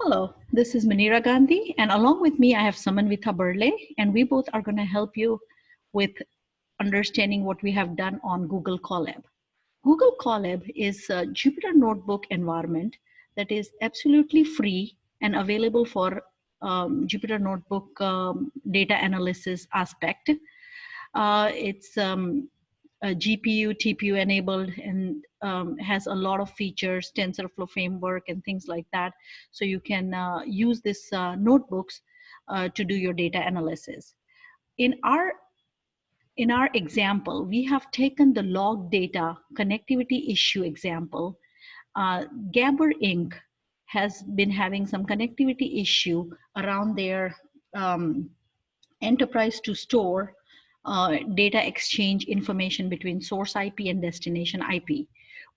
Hello, this is Manira Gandhi, and along with me, I have Samanvita Burle, and we both are going to help you with understanding what we have done on Google Colab. Google Colab is a Jupyter Notebook environment that is absolutely free and available for Jupyter Notebook data analysis aspect. It's GPU, TPU enabled, and has a lot of features, TensorFlow framework, and things like that. So you can use this notebooks to do your data analysis. In our in our example, we have taken the log data connectivity issue example. Gabber Inc. has been having some connectivity issue around their enterprise to store data exchange information between source IP and destination IP.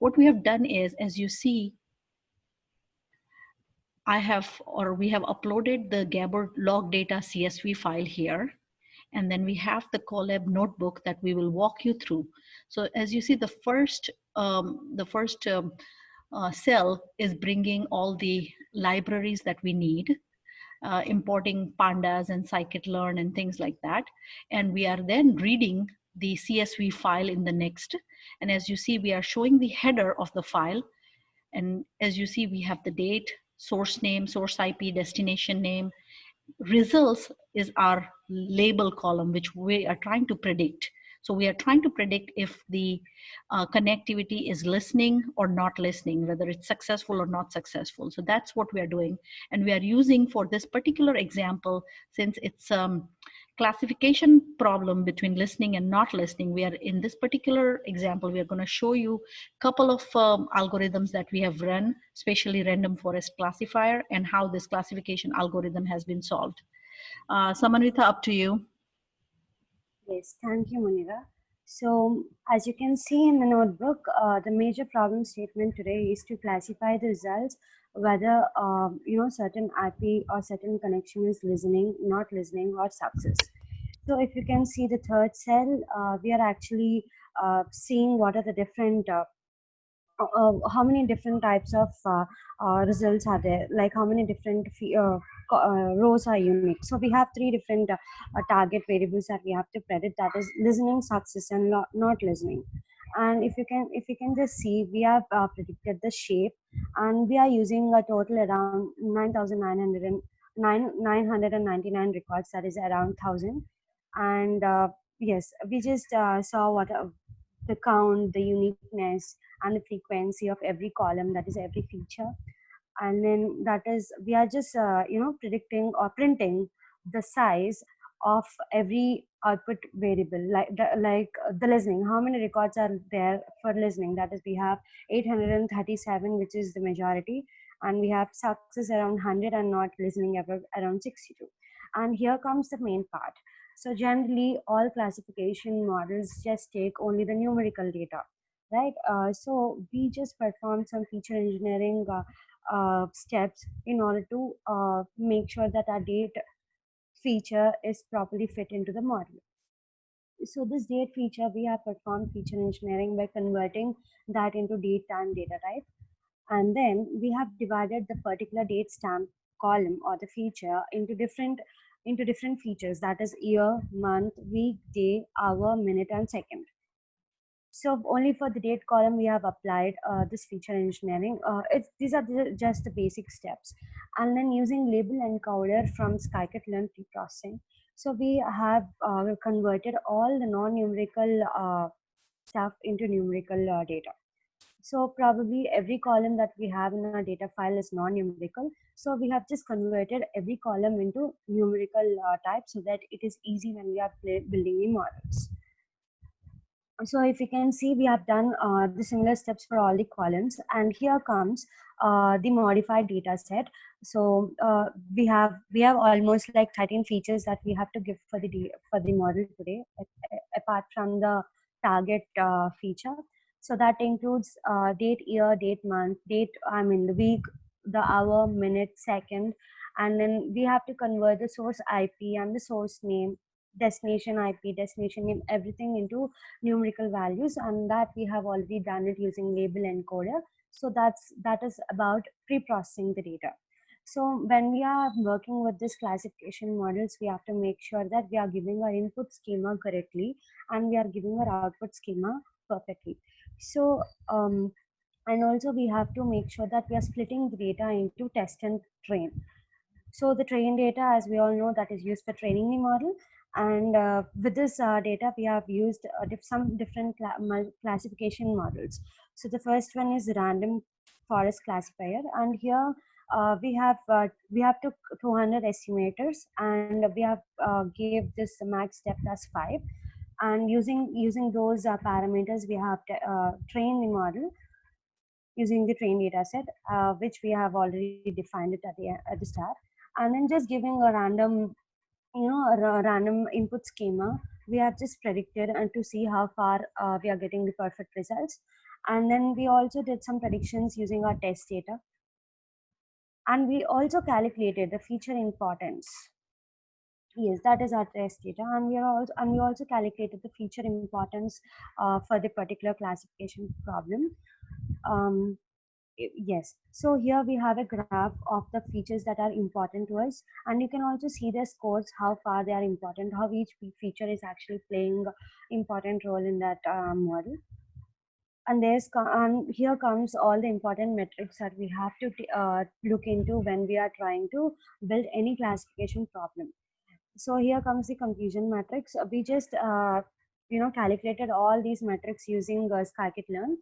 What we have done is, as you see, we have uploaded the Gabber log data CSV file here. And then we have the Collab notebook that we will walk you through. So as you see, the first cell is bringing all the libraries that we need. Importing pandas and scikit-learn and things like that. And we are then reading the CSV file in the next. And as you see, we are showing the header of the file. And as you see, we have the date, source name, source IP, destination name. Results is our label column, which we are trying to predict. So we are trying to predict if the connectivity is listening or not listening, whether it's successful or not successful. So that's what we are doing. And we are using for this particular example, since it's classification problem between listening and not listening, we are in this particular example, we are going to show you a couple of algorithms that we have run, especially random forest classifier, and how this classification algorithm has been solved. Samanvita, up to you. Yes, thank you, Munira. So, as you can see in the notebook, the major problem statement today is to classify the results whether certain IP or certain connection is listening, not listening, or success. So, if you can see the third cell, we are actually seeing what are the different how many different types of results are there, like how many different rows are unique. So we have three different target variables that we have to predict, that is listening, success, and not listening. And if you can just see, we have predicted the shape, and we are using a total around 9,999 records, that is around 1,000. And yes, we just saw what the count, the uniqueness, and the frequency of every column, that is every feature. And then that is, we are just predicting or printing the size of every output variable, like the listening, how many records are there for listening, that is we have 837, which is the majority, and we have success around 100 and not listening ever around 62. And here comes the main part. So generally all classification models just take only the numerical data, right? So we just perform some feature engineering steps in order to make sure that our date feature is properly fit into the model. So this date feature, we have performed feature engineering by converting that into date time data, right? And then we have divided the particular date stamp column or the feature into different features, that is year, month, week, day, hour, minute, and second. So only for the date column we have applied this feature engineering. These are just the basic steps. And then using label encoder from scikit-learn preprocessing. So we have converted all the non-numerical stuff into numerical data. So probably every column that we have in our data file is non-numerical. So we have just converted every column into numerical type, so that it is easy when we are building the models. So if you can see, we have done the similar steps for all the columns, and here comes the modified data set. So we have almost like 13 features that we have to give for the model today, apart from the target feature. So that includes date, year, date, month, the week, the hour, minute, second, and then we have to convert the source IP and the source name, destination IP, destination name, everything into numerical values, and that we have already done it using label encoder. So that is about pre-processing the data. So when we are working with this classification models, we have to make sure that we are giving our input schema correctly and we are giving our output schema perfectly. So and also we have to make sure that we are splitting the data into test and train. So the train data, as we all know, that is used for training the model. And with this data, we have used some different classification models. So the first one is random forest classifier, and here we have took 200 estimators, and we have gave this max depth as 5, and using those parameters, we have trained the model using the train data set, which we have already defined it at the start, and then just giving a random, random input schema. We have just predicted and to see how far we are getting the perfect results. And then we also did some predictions using our test data, and we also calculated the feature importance. Yes, that is our test data, and we also calculated the feature importance for the particular classification problem. Um, Yes. So here we have a graph of the features that are important to us, and you can also see the scores, how far they are important, how each feature is actually playing important role in that model. And and here comes all the important metrics that we have to look into when we are trying to build any classification problem. So here comes the confusion matrix. We just calculated all these metrics using scikit-learn,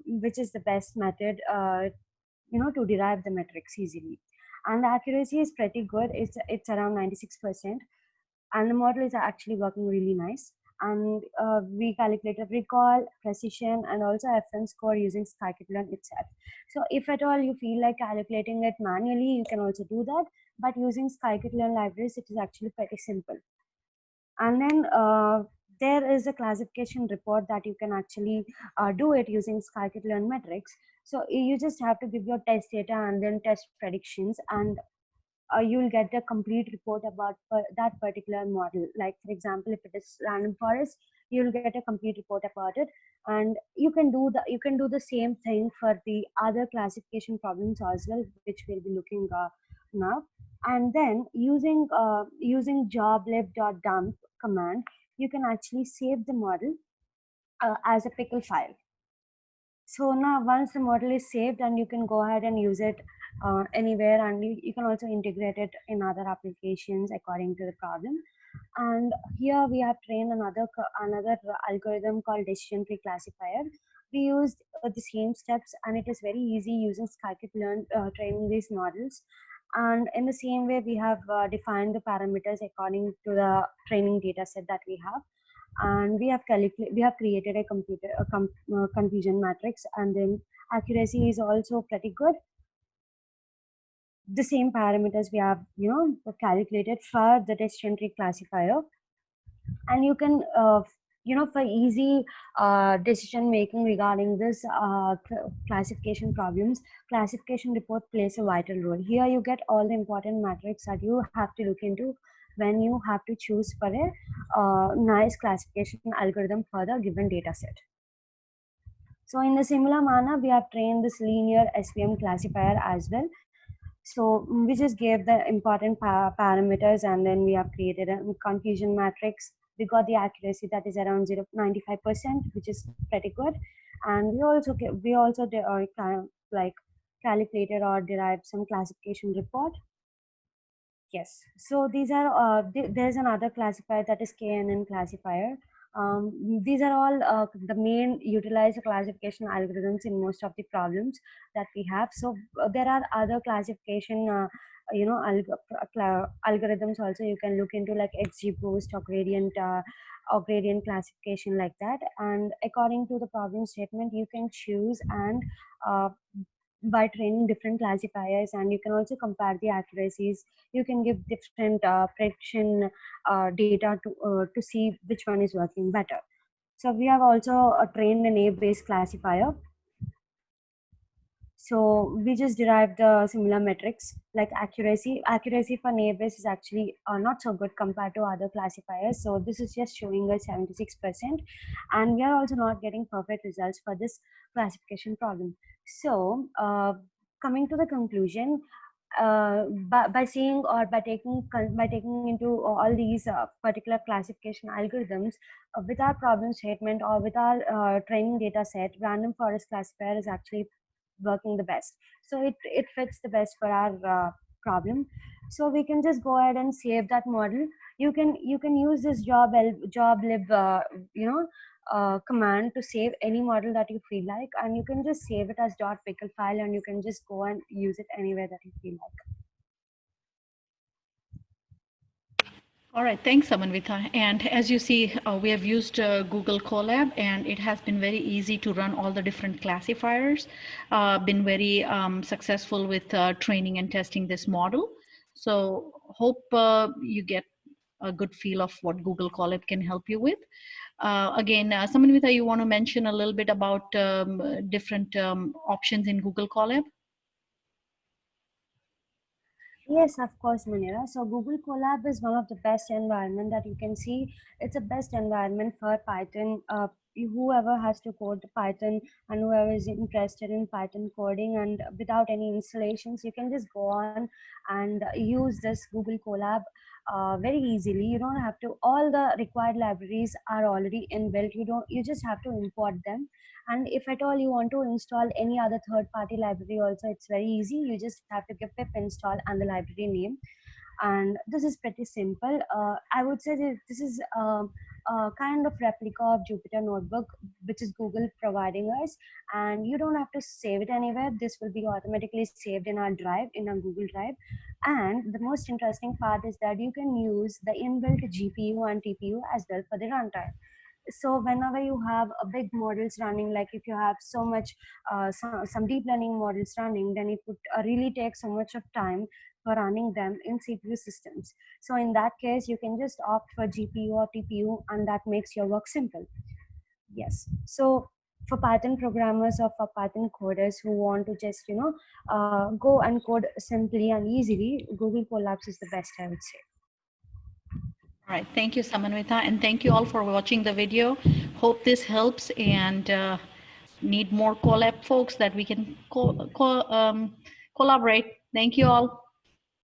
which is the best method to derive the metrics easily. And the accuracy is pretty good. It's around 96%, and the model is actually working really nice. And we calculated recall, precision, and also FN score using scikit-learn itself. So if at all you feel like calculating it manually, you can also do that. But using scikit-learn libraries, it is actually pretty simple. And then there is a classification report that you can actually do it using scikit-learn metrics. So you just have to give your test data and then test predictions, and you'll get a complete report about that particular model. Like for example, if it is random forest, you'll get a complete report about it. And you can do the same thing for the other classification problems as well, which we'll be looking now. And then using joblib.dump command, you can actually save the model as a pickle file. So now once the model is saved, and you can go ahead and use it anywhere, and you can also integrate it in other applications according to the problem. And here we have trained another algorithm called decision tree classifier. We used the same steps, and it is very easy using scikit-learn training these models. And in the same way, we have defined the parameters according to the training data set that we have. And we have created a confusion matrix, and then accuracy is also pretty good. The same parameters we have calculated for the decision tree classifier. And you can for easy decision making regarding this classification problems, classification report plays a vital role. Here you get all the important metrics that you have to look into when you have to choose for a nice classification algorithm for the given data set. So in a similar manner, we have trained this linear SVM classifier as well. So we just gave the important parameters, and then we have created a confusion matrix. We got the accuracy that is around 95%, which is pretty good. And kind of like calculated or derived some classification report. Yes. So these are there's another classifier that is KNN classifier. These are all the main utilized classification algorithms in most of the problems that we have. So there are other classification, algorithms also you can look into, like XGBoost or gradient classification, like that. And according to the problem statement, you can choose and uh, by training different classifiers, and you can also compare the accuracies. You can give different prediction data to see which one is working better. So we have also trained an A-based classifier. So we just derived the similar metrics like accuracy. Accuracy for neighbors is actually not so good compared to other classifiers. So this is just showing us 76%. And we are also not getting perfect results for this classification problem. So coming to the conclusion, by seeing or by taking into all these particular classification algorithms with our problem statement or with our training data set, random forest classifier is actually working the best. So it fits the best for our problem. So we can just go ahead and save that model. You can use this job lib command to save any model that you feel like, and you can just save it as .pickle file, and you can just go and use it anywhere that you feel like. All right, thanks, Samanvita. And as you see, we have used Google Colab, and it has been very easy to run all the different classifiers. Been very successful with training and testing this model. So hope you get a good feel of what Google Colab can help you with. Again, Samanvita, you want to mention a little bit about different options in Google Colab? Yes, of course, Manira. So Google Colab is one of the best environment that you can see. It's a best environment for Python. Whoever has to code Python and whoever is interested in Python coding and without any installations, you can just go on and use this Google Colab very easily. You don't have to. All the required libraries are already inbuilt. You just have to import them. And if at all you want to install any other third party library also, it's very easy. You just have to give pip install and the library name, and this is pretty simple. I would say that this is a kind of replica of Jupyter Notebook, which is Google providing us, and you don't have to save it anywhere. This will be automatically saved in our drive, in our Google Drive. And the most interesting part is that you can use the inbuilt GPU and TPU as well for the runtime. So whenever you have a big models running, like if you have so much some deep learning models running, then it would really take so much of time for running them in CPU systems. So in that case, you can just opt for GPU or TPU, and that makes your work simple. Yes. So for Python programmers or for Python coders who want to just go and code simply and easily, Google Colabs is the best, I would say. All right, thank you, Samanvita, and thank you all for watching the video. Hope this helps, and need more Collab folks that we can collaborate. Thank you all.